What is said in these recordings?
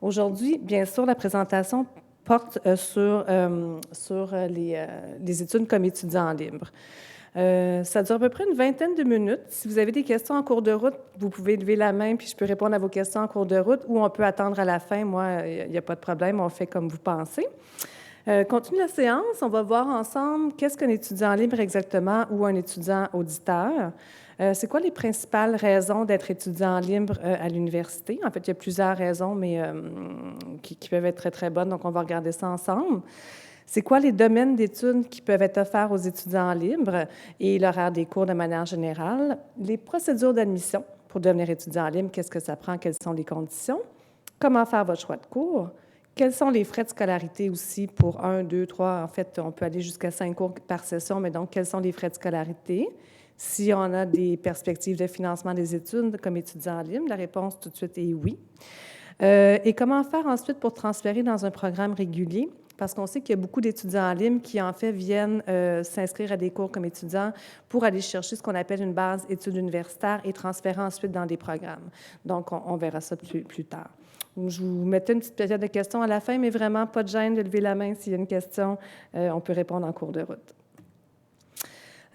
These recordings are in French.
Aujourd'hui, bien sûr, la présentation porte sur les études comme étudiant libre. Ça dure à peu près une vingtaine de minutes. Si vous avez des questions en cours de route, vous pouvez lever la main puis je peux répondre à vos questions en cours de route ou on peut attendre à la fin. Moi, il n'y a pas de problème, on fait comme vous pensez. Continue la séance, on va voir ensemble qu'est-ce qu'un étudiant libre exactement ou un étudiant auditeur. C'est quoi les principales raisons d'être étudiant libre à l'université? En fait, il y a plusieurs raisons, mais qui peuvent être très, très bonnes, donc on va regarder ça ensemble. C'est quoi les domaines d'études qui peuvent être offerts aux étudiants libres et l'horaire des cours de manière générale? Les procédures d'admission pour devenir étudiant libre, qu'est-ce que ça prend? Quelles sont les conditions? Comment faire votre choix de cours? Quels sont les frais de scolarité aussi pour 1, 2, 3? En fait, on peut aller jusqu'à 5 cours par session, mais donc, quels sont les frais de scolarité? Si on a des perspectives de financement des études comme étudiant libre, la réponse tout de suite est oui. Et comment faire ensuite pour transférer dans un programme régulier? Parce qu'on sait qu'il y a beaucoup d'étudiants en ligne qui, en fait, viennent s'inscrire à des cours comme étudiants pour aller chercher ce qu'on appelle une base études universitaires et transférer ensuite dans des programmes. Donc, on verra ça plus tard. Je vous mettais une petite période de questions à la fin, mais vraiment, pas de gêne de lever la main s'il y a une question. On peut répondre en cours de route.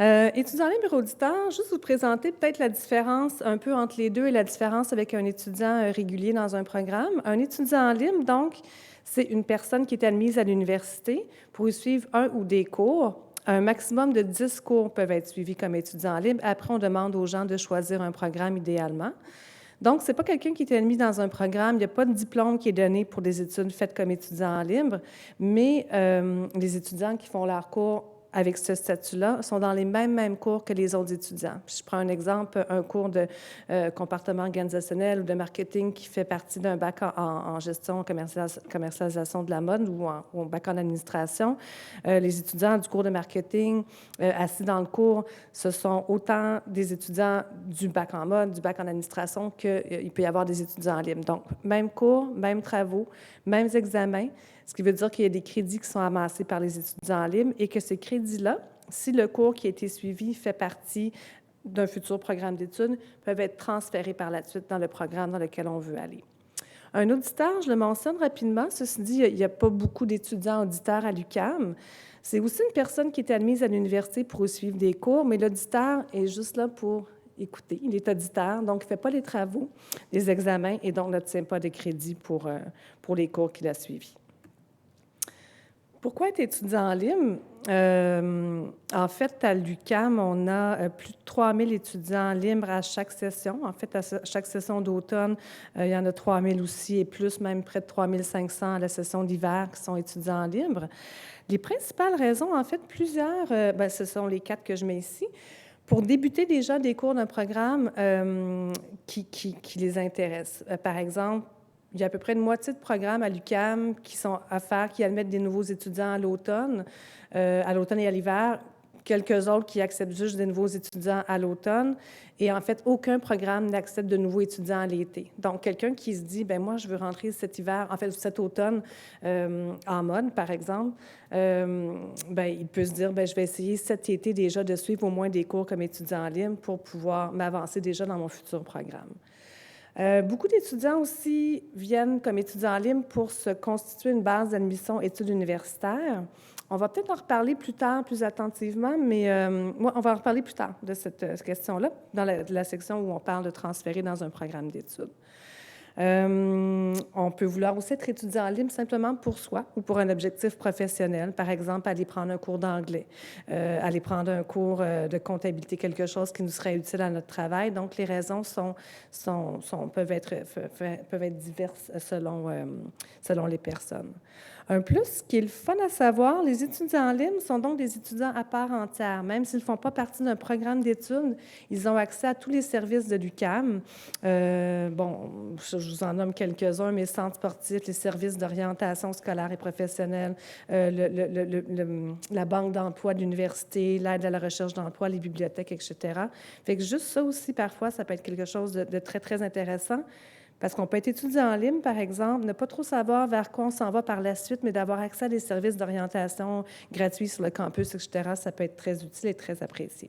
Étudiant libre auditeur, juste vous présenter peut-être la différence un peu entre les deux et la différence avec un étudiant régulier dans un programme. Un étudiant libre, donc, c'est une personne qui est admise à l'université pour y suivre un ou des cours. Un maximum de 10 cours peuvent être suivis comme étudiant libre. Après, on demande aux gens de choisir un programme idéalement. Donc, ce n'est pas quelqu'un qui est admis dans un programme. Il n'y a pas de diplôme qui est donné pour des études faites comme étudiant libre, mais les étudiants qui font leurs cours avec ce statut-là sont dans les mêmes cours que les autres étudiants. Puis je prends un exemple, un cours de comportement organisationnel ou de marketing qui fait partie d'un bac en gestion, commercialisation de la mode ou un bac en administration. Les étudiants du cours de marketing assis dans le cours, ce sont autant des étudiants du bac en mode, du bac en administration qu'il peut y avoir des étudiants libres. Donc, même cours, mêmes travaux, mêmes examens, ce qui veut dire qu'il y a des crédits qui sont amassés par les étudiants libres et que ces crédits-là, si le cours qui a été suivi fait partie d'un futur programme d'études, peuvent être transférés par la suite dans le programme dans lequel on veut aller. Un auditeur, je le mentionne rapidement, ceci dit, il n'y a pas beaucoup d'étudiants auditeurs à l'UQAM. C'est aussi une personne qui est admise à l'université pour suivre des cours, mais l'auditeur est juste là pour écouter. Il est auditeur, donc il ne fait pas les travaux, les examens, et donc n'obtient pas de crédit pour les cours qu'il a suivis. Pourquoi être étudiant libre? En fait, à l'UQAM, on a plus de 3000 étudiants libres à chaque session. En fait, à chaque session d'automne, il y en a 3000 aussi, et plus, même près de 3500 à la session d'hiver qui sont étudiants libres. Les principales raisons, en fait, plusieurs, ce sont les 4 que je mets ici. Pour débuter déjà des cours d'un programme qui les intéresse. Par exemple, il y a à peu près une moitié de programmes à l'UQAM qui sont à faire, qui admettent des nouveaux étudiants à l'automne et à l'hiver. Quelques autres qui acceptent juste des nouveaux étudiants à l'automne. Et en fait, aucun programme n'accepte de nouveaux étudiants à l'été. Donc, quelqu'un qui se dit, bien moi, je veux rentrer cet automne en mode, par exemple, il peut se dire, bien, je vais essayer cet été déjà de suivre au moins des cours comme étudiant libre pour pouvoir m'avancer déjà dans mon futur programme. Beaucoup d'étudiants aussi viennent comme étudiants libres pour se constituer une base d'admission études universitaires. On va peut-être en reparler plus tard, plus attentivement, mais on va en reparler plus tard de cette question-là, dans la section où on parle de transférer dans un programme d'études. On peut vouloir aussi être étudiant libre simplement pour soi ou pour un objectif professionnel. Par exemple, aller prendre un cours d'anglais, aller prendre un cours de comptabilité, quelque chose qui nous serait utile à notre travail. Donc, les raisons peuvent être diverses selon les personnes. Un plus qui est le fun à savoir, les étudiants libres sont donc des étudiants à part entière. Même s'ils ne font pas partie d'un programme d'études, ils ont accès à tous les services de l'UQAM. Je vous en nomme quelques-uns, mais centres sportifs, les services d'orientation scolaire et professionnelle, la banque d'emploi de l'université, l'aide à la recherche d'emploi, les bibliothèques, etc. Fait que juste ça aussi, parfois, ça peut être quelque chose de très, très intéressant. Parce qu'on peut être étudiant en ligne, par exemple, ne pas trop savoir vers quoi on s'en va par la suite, mais d'avoir accès à des services d'orientation gratuits sur le campus, etc., ça peut être très utile et très apprécié.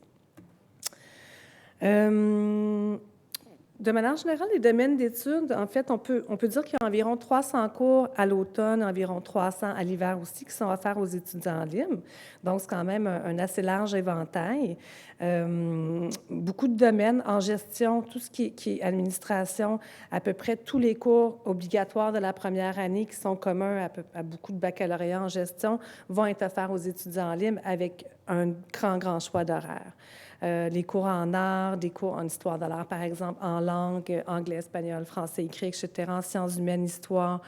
De manière générale, les domaines d'études, en fait, on peut dire qu'il y a environ 300 cours à l'automne, environ 300 à l'hiver aussi, qui sont offerts aux étudiants libres. Donc, c'est quand même un assez large éventail. Beaucoup de domaines en gestion, tout ce qui est administration, à peu près tous les cours obligatoires de la première année qui sont communs à beaucoup de baccalauréats en gestion vont être offerts aux étudiants libres avec un grand choix d'horaires. Les cours en art, des cours en histoire de l'art, par exemple, en langue, anglais, espagnol, français écrit, etc., en sciences humaines, histoire,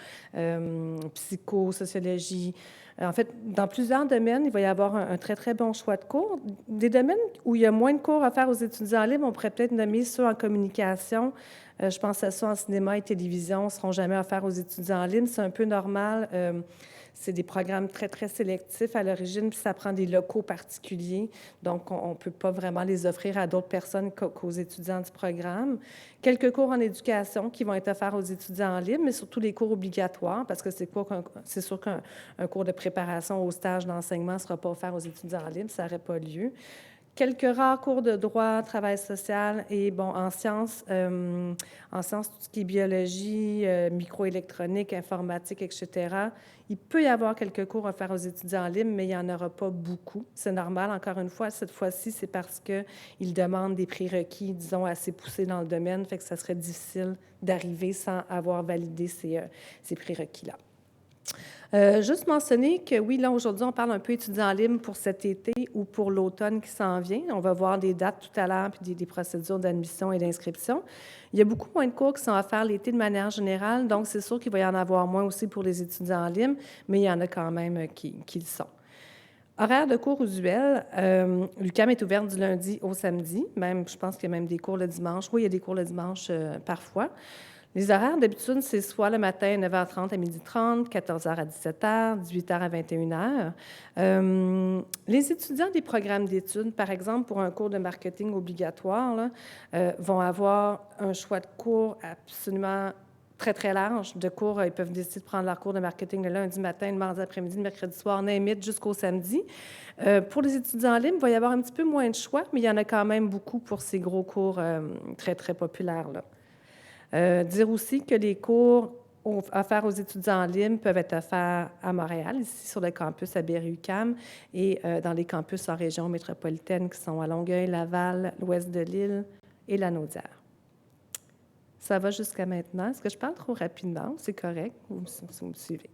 psycho, sociologie. En fait, dans plusieurs domaines, il va y avoir un très bon choix de cours. Des domaines où il y a moins de cours à faire aux étudiants libres, on pourrait peut-être nommer ceux en communication. Je pense à ceux en cinéma et télévision, ne seront jamais offerts aux étudiants libres. C'est un peu normal. C'est des programmes très sélectifs à l'origine, puis ça prend des locaux particuliers. Donc, on ne peut pas vraiment les offrir à d'autres personnes qu'aux étudiants du programme. Quelques cours en éducation qui vont être offerts aux étudiants libres, mais surtout les cours obligatoires, parce que c'est sûr qu'un cours de préparation au stage d'enseignement ne sera pas offert aux étudiants libres, ça n'aurait pas lieu. Quelques rares cours de droit, travail social et, bon, en sciences, tout ce qui est biologie, microélectronique, informatique, etc. Il peut y avoir quelques cours à faire aux étudiants libres, mais il n'y en aura pas beaucoup. C'est normal, encore une fois. Cette fois-ci, c'est parce qu'ils demandent des prérequis, disons, assez poussés dans le domaine, fait que ça serait difficile d'arriver sans avoir validé ces prérequis-là. Juste mentionner que oui, là, aujourd'hui, on parle un peu étudiants libres pour cet été ou pour l'automne qui s'en vient. On va voir des dates tout à l'heure puis des procédures d'admission et d'inscription. Il y a beaucoup moins de cours qui sont offerts l'été de manière générale, donc c'est sûr qu'il va y en avoir moins aussi pour les étudiants libres, mais il y en a quand même qui le sont. Horaire de cours usuel, l'UQAM est ouverte du lundi au samedi, même, je pense qu'il y a même des cours le dimanche. Oui, il y a des cours le dimanche parfois. Les horaires, d'habitude, c'est soit le matin, 9h30 à 12h30, 14h à 17h, 18h à 21h. Les étudiants des programmes d'études, par exemple, pour un cours de marketing obligatoire, là, vont avoir un choix de cours absolument très large de cours. Ils peuvent décider de prendre leur cours de marketing le lundi matin, le mardi après-midi, le mercredi soir, name jusqu'au samedi. Pour les étudiants libres, il va y avoir un petit peu moins de choix, mais il y en a quand même beaucoup pour ces gros cours très populaires-là. Dire aussi que les cours offerts aux étudiants libres peuvent être offerts à Montréal, ici sur le campus à Berry-UQAM, et dans les campus en région métropolitaine qui sont à Longueuil, Laval, l'ouest de l'île et la Naudière. Ça va jusqu'à maintenant. Est-ce que je parle trop rapidement? C'est correct, si vous me suivez.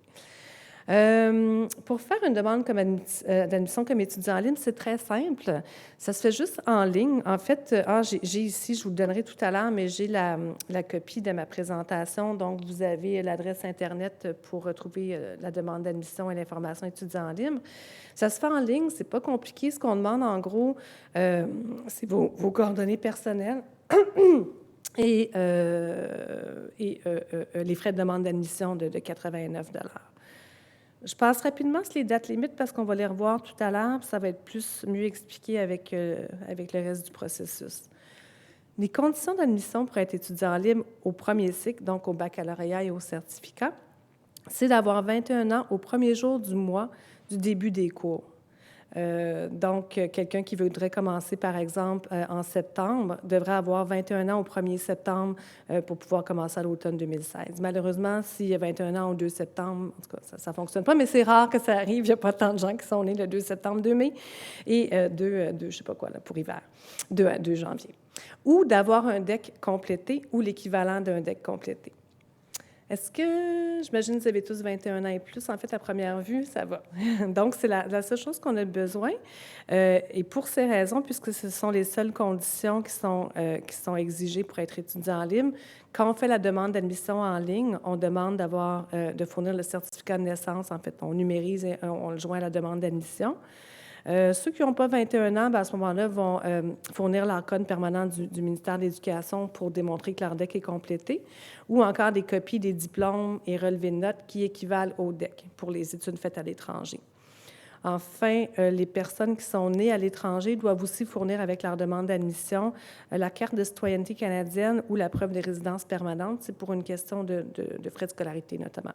Pour faire une demande d'admission comme étudiant en ligne, c'est très simple. Ça se fait juste en ligne. En fait, j'ai ici, je vous le donnerai tout à l'heure, mais j'ai la copie de ma présentation. Donc, vous avez l'adresse Internet pour retrouver la demande d'admission et l'information étudiant en ligne. Ça se fait en ligne, c'est pas compliqué. Ce qu'on demande, en gros, c'est vos coordonnées personnelles et les frais de demande d'admission de 89 $. Je passe rapidement sur les dates limites parce qu'on va les revoir tout à l'heure, puis ça va être mieux expliqué avec le reste du processus. Les conditions d'admission pour être étudiant libre au premier cycle, donc au baccalauréat et au certificat, c'est d'avoir 21 ans au premier jour du mois du début des cours. Donc, quelqu'un qui voudrait commencer, par exemple, en septembre, devrait avoir 21 ans au 1er septembre pour pouvoir commencer à l'automne 2016. Malheureusement, s'il y a 21 ans au 2 septembre, en tout cas, ça ne fonctionne pas, mais c'est rare que ça arrive. Il n'y a pas tant de gens qui sont nés le 2 septembre, 2 mai et 2 je ne sais pas quoi, là, pour hiver, 2 janvier. Ou d'avoir un DEC complété ou l'équivalent d'un DEC complété. Est-ce que, j'imagine que vous avez tous 21 ans et plus, en fait, à première vue, ça va. Donc, c'est la seule chose qu'on a besoin. Et pour ces raisons, puisque ce sont les seules conditions qui sont exigées pour être étudiant libre, quand on fait la demande d'admission en ligne, on demande de fournir le certificat de naissance. En fait, on numérise et on le joint à la demande d'admission. Ceux qui n'ont pas 21 ans, à ce moment-là, vont fournir leur code permanent du ministère de l'Éducation pour démontrer que leur DEC est complété, ou encore des copies des diplômes et relevés de notes qui équivalent au DEC pour les études faites à l'étranger. Enfin, les personnes qui sont nées à l'étranger doivent aussi fournir avec leur demande d'admission la carte de citoyenneté canadienne ou la preuve de résidence permanente. C'est pour une question de frais de scolarité, notamment.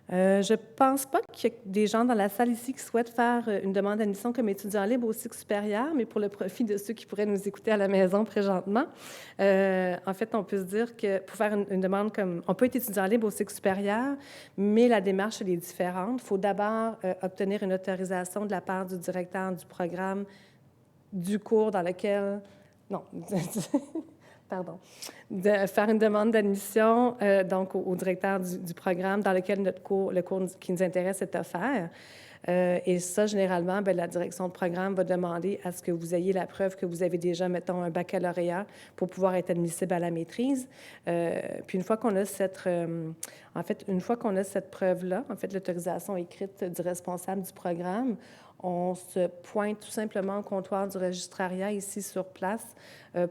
Je pense pas qu'il y ait des gens dans la salle ici qui souhaitent faire une demande d'admission comme étudiant libre au cycle supérieur, mais pour le profit de ceux qui pourraient nous écouter à la maison présentement, en fait, on peut se dire que pour faire une demande comme... On peut être étudiant libre au cycle supérieur, mais la démarche, elle est différente. Il faut d'abord obtenir une autorisation de la part du directeur du programme du cours dans lequel... Non, pardon, de faire une demande d'admission donc au directeur du programme dans lequel le cours qui nous intéresse est offert. Et ça, généralement, bien, la direction de programme va demander à ce que vous ayez la preuve que vous avez déjà, mettons, un baccalauréat pour pouvoir être admissible à la maîtrise. Puis une fois qu'on a une fois qu'on a cette preuve-là, en fait, l'autorisation écrite du responsable du programme, on se pointe tout simplement au comptoir du registrariat ici sur place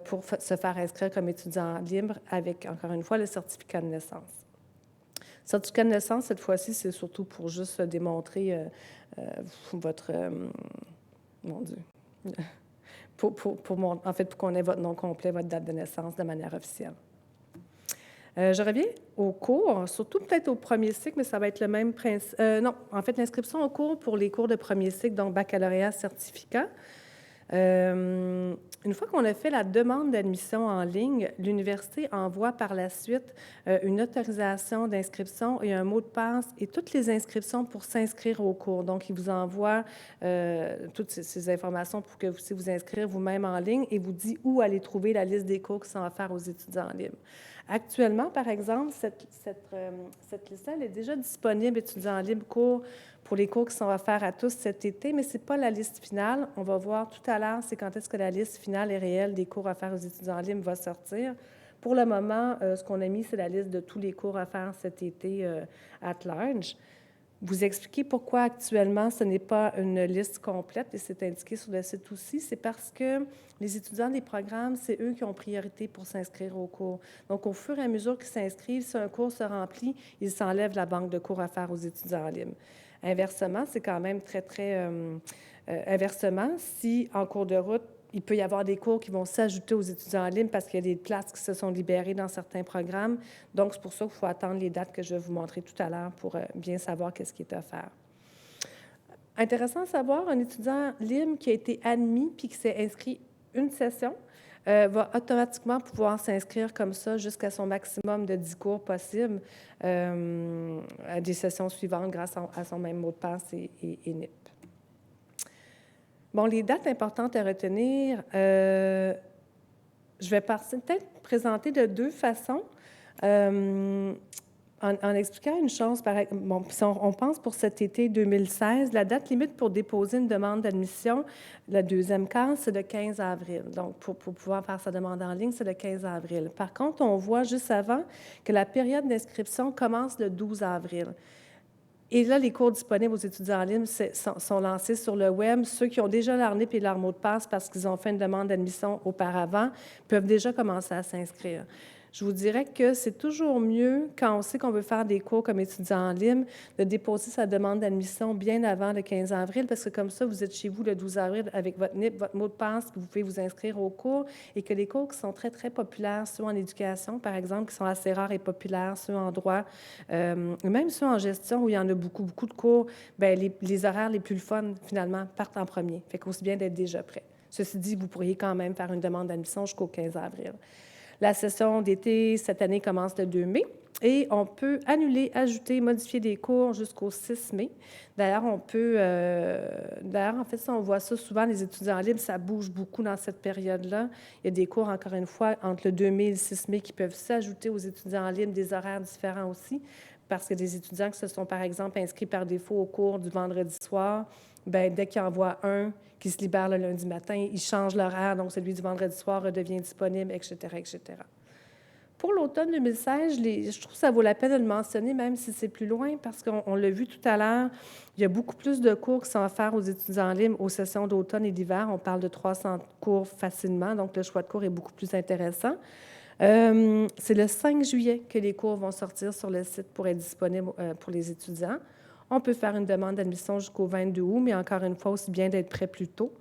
pour se faire inscrire comme étudiant libre avec, encore une fois, le certificat de naissance. Le certificat de naissance, cette fois-ci, c'est surtout pour juste démontrer votre... mon Dieu. En fait, pour qu'on ait votre nom complet, votre date de naissance de manière officielle. Je reviens au cours, surtout peut-être au premier cycle, mais ça va être le même principe. Non, en fait, l'inscription au cours pour les cours de premier cycle, donc baccalauréat, certificat. Une fois qu'on a fait la demande d'admission en ligne, l'université envoie par la suite une autorisation d'inscription et un mot de passe et toutes les inscriptions pour s'inscrire au cours. Donc, il vous envoie toutes ces informations pour que vous puissiez vous inscrire vous-même en ligne et vous dit où aller trouver la liste des cours qui sont offerts aux étudiants libres. Actuellement, par exemple, cette liste-là, elle est déjà disponible, étudiants libres, cours, pour les cours qui sont offerts à tous cet été, mais ce n'est pas la liste finale. On va voir tout à l'heure, c'est quand est-ce que la liste finale et réelle des cours offerts aux étudiants libres va sortir. Pour le moment, ce qu'on a mis, c'est la liste de tous les cours offerts cet été at large. Vous expliquer pourquoi actuellement ce n'est pas une liste complète et c'est indiqué sur le site aussi, c'est parce que les étudiants des programmes, c'est eux qui ont priorité pour s'inscrire au cours. Donc, au fur et à mesure qu'ils s'inscrivent, si un cours se remplit, ils s'enlèvent la banque de cours offerts aux étudiants libres. Inversement, c'est quand même très... inversement, si en cours de route, il peut y avoir des cours qui vont s'ajouter aux étudiants en ligne parce qu'il y a des places qui se sont libérées dans certains programmes. Donc, c'est pour ça qu'il faut attendre les dates que je vais vous montrer tout à l'heure pour bien savoir qu'est-ce qui est offert. Intéressant à savoir, un étudiant libre qui a été admis puis qui s'est inscrit une session va automatiquement pouvoir s'inscrire comme ça jusqu'à son maximum de 10 cours possibles à des sessions suivantes grâce à son même mot de passe et NIP. Bon, les dates importantes à retenir, je vais peut-être présenter de deux façons. En expliquant une chose, bon, si on pense pour cet été 2016, la date limite pour déposer une demande d'admission, la deuxième case, c'est le 15 avril. Donc, pour pouvoir faire sa demande en ligne, c'est le 15 avril. Par contre, on voit juste avant que la période d'inscription commence le 12 avril. Et là, les cours disponibles aux étudiants en ligne sont lancés sur le web. Ceux qui ont déjà leur NIP et leur mot de passe parce qu'ils ont fait une demande d'admission auparavant peuvent déjà commencer à s'inscrire. Je vous dirais que c'est toujours mieux, quand on sait qu'on veut faire des cours comme étudiant en ligne, de déposer sa demande d'admission bien avant le 15 avril, parce que comme ça, vous êtes chez vous le 12 avril avec votre NIP, votre mot de passe, puis vous pouvez vous inscrire aux cours, et que les cours qui sont très, très populaires, ceux en éducation, par exemple, qui sont assez rares et populaires, ceux en droit, même ceux en gestion, où il y en a beaucoup, beaucoup de cours, bien, les horaires les plus fun, finalement, partent en premier. Fait qu'aussi bien d'être déjà prêt. Ceci dit, vous pourriez quand même faire une demande d'admission jusqu'au 15 avril. La session d'été, cette année, commence le 2 mai et on peut annuler, ajouter, modifier des cours jusqu'au 6 mai. D'ailleurs, en fait, ça, on voit ça souvent, les étudiants libres, ça bouge beaucoup dans cette période-là. Il y a des cours, encore une fois, entre le 2 mai et le 6 mai qui peuvent s'ajouter aux étudiants libres, des horaires différents aussi, parce que des étudiants qui se sont, par exemple, inscrits par défaut au cours du vendredi soir, bien, dès qu'ils en voient un qui se libère le lundi matin, ils changent l'horaire, donc celui du vendredi soir redevient disponible, etc., etc. Pour l'automne 2016, je trouve que ça vaut la peine de le mentionner, même si c'est plus loin, parce qu'on l'a vu tout à l'heure, il y a beaucoup plus de cours qui sont offerts aux étudiants libres aux sessions d'automne et d'hiver. On parle de 300 cours facilement, donc le choix de cours est beaucoup plus intéressant. C'est le 5 juillet que les cours vont sortir sur le site pour être disponibles pour les étudiants. On peut faire une demande d'admission jusqu'au 22 août, mais encore une fois, aussi bien d'être prêt plus tôt,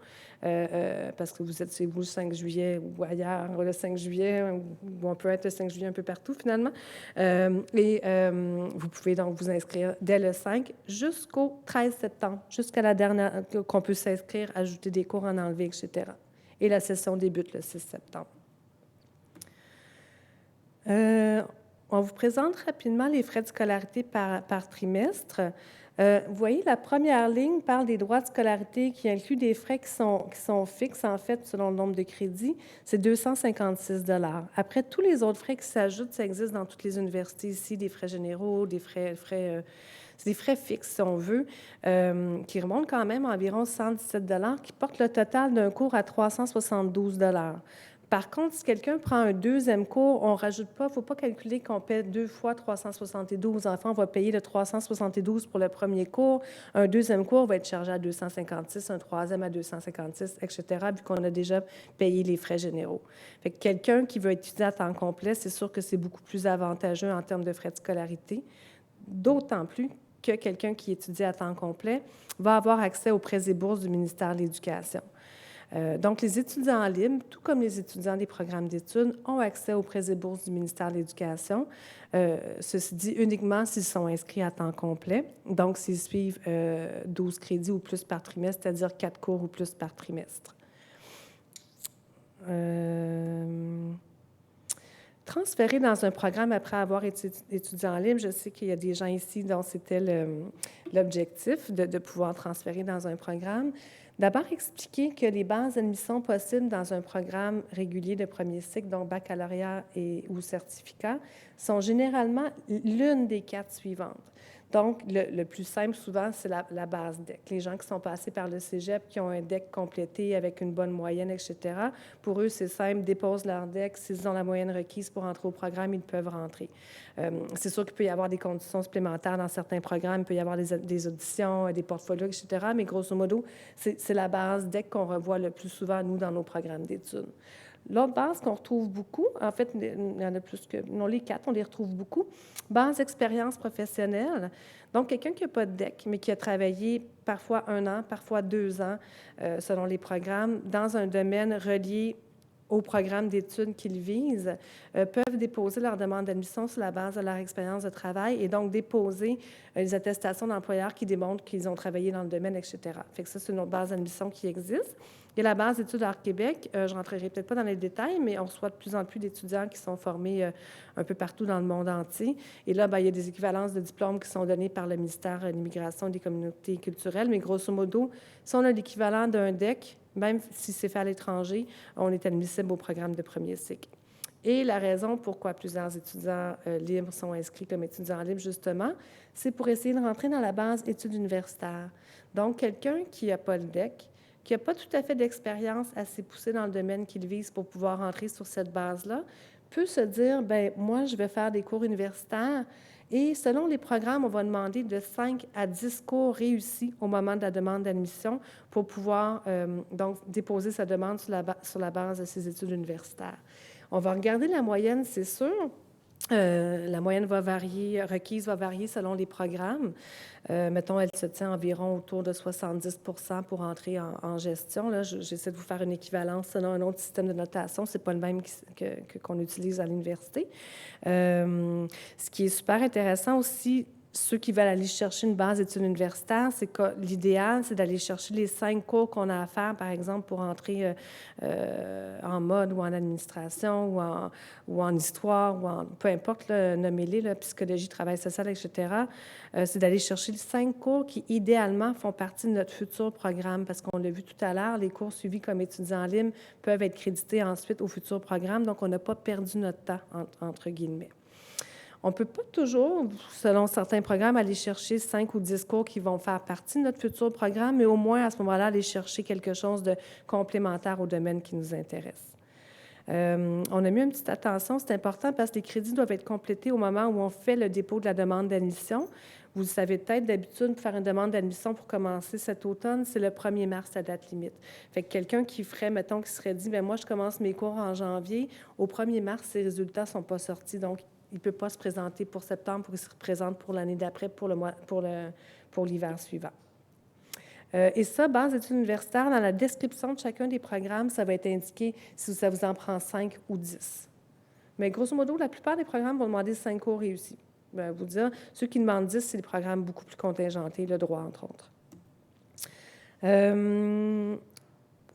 parce que vous êtes chez vous le 5 juillet ou ailleurs le 5 juillet, ou on peut être le 5 juillet un peu partout finalement. Vous pouvez donc vous inscrire dès le 5 jusqu'au 13 septembre, jusqu'à la dernière, qu'on peut s'inscrire, ajouter des cours, en enlever, etc. Et la session débute le 6 septembre. On vous présente rapidement les frais de scolarité par trimestre. Vous voyez, la première ligne parle des droits de scolarité qui incluent des frais qui sont fixes, en fait, selon le nombre de crédits. C'est 256 $. Après, tous les autres frais qui s'ajoutent, ça existe dans toutes les universités ici, des frais généraux, c'est des frais fixes, si on veut, qui remontent quand même à environ 117 $, qui portent le total d'un cours à 372 $. Par contre, si quelqu'un prend un deuxième cours, on ne rajoute pas, il ne faut pas calculer qu'on paie 2 fois 372. Enfants, on va payer le 372 pour le premier cours. Un deuxième cours va être chargé à 256, un troisième à 256, etc., vu qu'on a déjà payé les frais généraux. Fait que quelqu'un qui veut étudier à temps complet, c'est sûr que c'est beaucoup plus avantageux en termes de frais de scolarité, d'autant plus que quelqu'un qui étudie à temps complet va avoir accès aux prêts et bourses du ministère de l'Éducation. Donc, les étudiants libres, tout comme les étudiants des programmes d'études, ont accès aux prêts et bourses du ministère de l'Éducation. Ceci dit, uniquement s'ils sont inscrits à temps complet, donc s'ils suivent 12 crédits ou plus par trimestre, c'est-à-dire 4 cours ou plus par trimestre. Transférer dans un programme après avoir été étudiant libre, je sais qu'il y a des gens ici dont c'était l'objectif de pouvoir transférer dans un programme. D'abord, expliquer que les bases d'admission possibles dans un programme régulier de premier cycle, donc baccalauréat ou certificat, sont généralement l'une des 4 suivantes. Donc, le plus simple, souvent, c'est la base DEC. Les gens qui sont passés par le cégep, qui ont un DEC complété avec une bonne moyenne, etc., pour eux, c'est simple, déposent leur DEC. S'ils ont la moyenne requise pour entrer au programme, ils peuvent rentrer. C'est sûr qu'il peut y avoir des conditions supplémentaires dans certains programmes. Il peut y avoir des auditions, des portfolios, etc., mais grosso modo, c'est la base DEC qu'on revoit le plus souvent, nous, dans nos programmes d'études. L'autre base qu'on retrouve beaucoup, en fait, il y en a plus que... Non, les 4, on les retrouve beaucoup. Base expérience professionnelle. Donc, quelqu'un qui n'a pas de DEC, mais qui a travaillé parfois 1 an, parfois 2 ans, selon les programmes, dans un domaine relié au programme d'études qu'ils visent, peuvent déposer leur demande d'admission sur la base de leur expérience de travail et donc déposer les attestations d'employeurs qui démontrent qu'ils ont travaillé dans le domaine, etc. Fait que ça, c'est une autre base d'admission qui existe. Il y a la base d'études Art Québec. Je ne rentrerai peut-être pas dans les détails, mais on reçoit de plus en plus d'étudiants qui sont formés un peu partout dans le monde entier. Et là, il y a des équivalences de diplômes qui sont données par le ministère de l'Immigration et des communautés culturelles. Mais grosso modo, si on a l'équivalent d'un DEC, même si c'est fait à l'étranger, on est admissible au programme de premier cycle. Et la raison pourquoi plusieurs étudiants libres sont inscrits comme étudiants libres, justement, c'est pour essayer de rentrer dans la base études universitaires. Donc, quelqu'un qui n'a pas le DEC, qui n'a pas tout à fait d'expérience assez poussée dans le domaine qu'il vise pour pouvoir entrer sur cette base-là, peut se dire, bien, moi, je vais faire des cours universitaires et selon les programmes, on va demander de 5 à 10 cours réussis au moment de la demande d'admission pour pouvoir donc déposer sa demande sur la base de ses études universitaires. On va regarder la moyenne, c'est sûr. La moyenne requise va varier selon les programmes. Mettons, elle se tient environ autour de 70 % pour entrer en gestion. Là, j'essaie de vous faire une équivalence selon un autre système de notation. Ce n'est pas le même qu'on utilise à l'université. Ce qui est super intéressant aussi, ceux qui veulent aller chercher une base d'études universitaires, c'est que l'idéal, c'est d'aller chercher les 5 cours qu'on a à faire, par exemple, pour entrer en mode ou en administration ou en histoire, peu importe, nommez-les, psychologie, travail social, etc. C'est d'aller chercher les 5 cours qui, idéalement, font partie de notre futur programme, parce qu'on l'a vu tout à l'heure, les cours suivis comme étudiants libres peuvent être crédités ensuite au futur programme, donc on n'a pas perdu notre temps, entre guillemets. On ne peut pas toujours, selon certains programmes, aller chercher 5 ou 10 cours qui vont faire partie de notre futur programme, mais au moins, à ce moment-là, aller chercher quelque chose de complémentaire au domaine qui nous intéresse. On a mis une petite attention, c'est important parce que les crédits doivent être complétés au moment où on fait le dépôt de la demande d'admission. Vous le savez peut-être, d'habitude, pour faire une demande d'admission pour commencer cet automne, c'est le 1er mars, la date limite. Fait que quelqu'un qui ferait, mettons, qui serait dit, bien, moi, je commence mes cours en janvier, au 1er mars, ses résultats ne sont pas sortis, donc il ne peut pas se présenter pour septembre, pour qu'il se représente pour l'année d'après, pour pour l'hiver suivant. Et ça, base d'études universitaires, dans la description de chacun des programmes, ça va être indiqué si ça vous en prend 5 ou 10. Mais grosso modo, la plupart des programmes vont demander 5 cours réussis. Ben, vous dire, ceux qui demandent 10, c'est des programmes beaucoup plus contingentés, le droit, entre autres.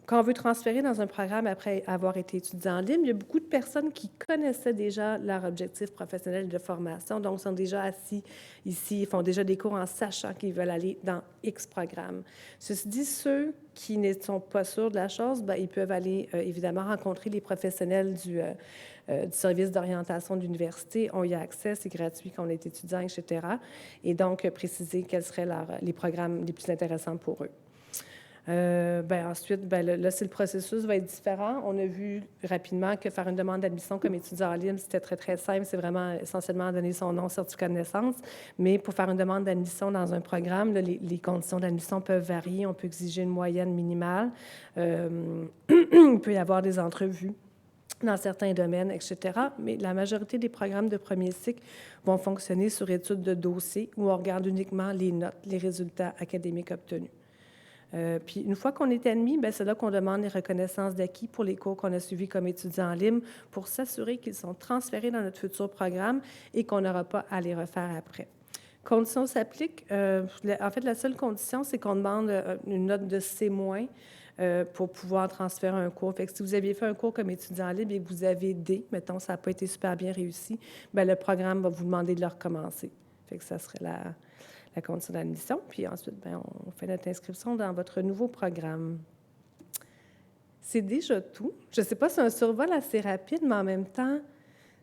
Quand on veut transférer dans un programme après avoir été étudiant en ligne, il y a beaucoup de personnes qui connaissaient déjà leur objectif professionnel de formation, donc sont déjà assis ici, font déjà des cours en sachant qu'ils veulent aller dans X programme. Ceci dit, ceux qui ne sont pas sûrs de la chose, bien, ils peuvent aller évidemment rencontrer les professionnels du service d'orientation de l'université. On y a accès, c'est gratuit quand on est étudiant, etc. Et donc, préciser quels seraient les programmes les plus intéressants pour eux. Ensuite, là, si le processus va être différent, on a vu rapidement que faire une demande d'admission comme étudiant en ligne, c'était très, très simple. C'est vraiment essentiellement donner son nom, certificat de naissance. Mais pour faire une demande d'admission dans un programme, là, les conditions d'admission peuvent varier. On peut exiger une moyenne minimale. Il peut y avoir des entrevues dans certains domaines, etc. Mais la majorité des programmes de premier cycle vont fonctionner sur études de dossier où on regarde uniquement les notes, les résultats académiques obtenus. Puis une fois qu'on est admis, bien, c'est là qu'on demande les reconnaissances d'acquis pour les cours qu'on a suivis comme étudiants en ligne pour s'assurer qu'ils sont transférés dans notre futur programme et qu'on n'aura pas à les refaire après. Conditions s'appliquent. En fait, la seule condition, c'est qu'on demande une note de C- pour pouvoir transférer un cours. Fait que si vous aviez fait un cours comme étudiant en libre et que vous avez D, mettons, ça n'a pas été super bien réussi, bien, le programme va vous demander de le recommencer. Fait que ça serait la condition d'admission. Puis ensuite, bien, on fait notre inscription dans votre nouveau programme. C'est déjà tout. Je ne sais pas si c'est un survol assez rapide, mais en même temps,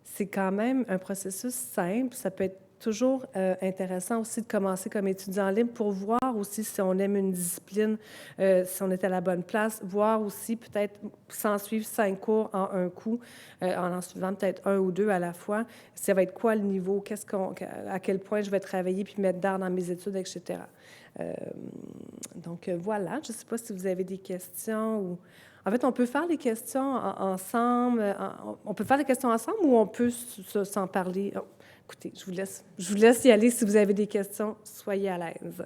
c'est quand même un processus simple. Ça peut être toujours intéressant aussi de commencer comme étudiant libre pour voir aussi si on aime une discipline, si on est à la bonne place, voir aussi peut-être s'en suivre 5 cours en un coup, en suivant peut-être 1 ou 2 à la fois. Ça va être quoi le niveau, à quel point je vais travailler puis mettre d'art dans mes études, etc. Donc voilà, je ne sais pas si vous avez des questions ou... En fait, on peut faire les questions ensemble. On peut faire les questions ensemble ou on peut s'en parler. Oh, écoutez, je vous laisse y aller. Si vous avez des questions, soyez à l'aise.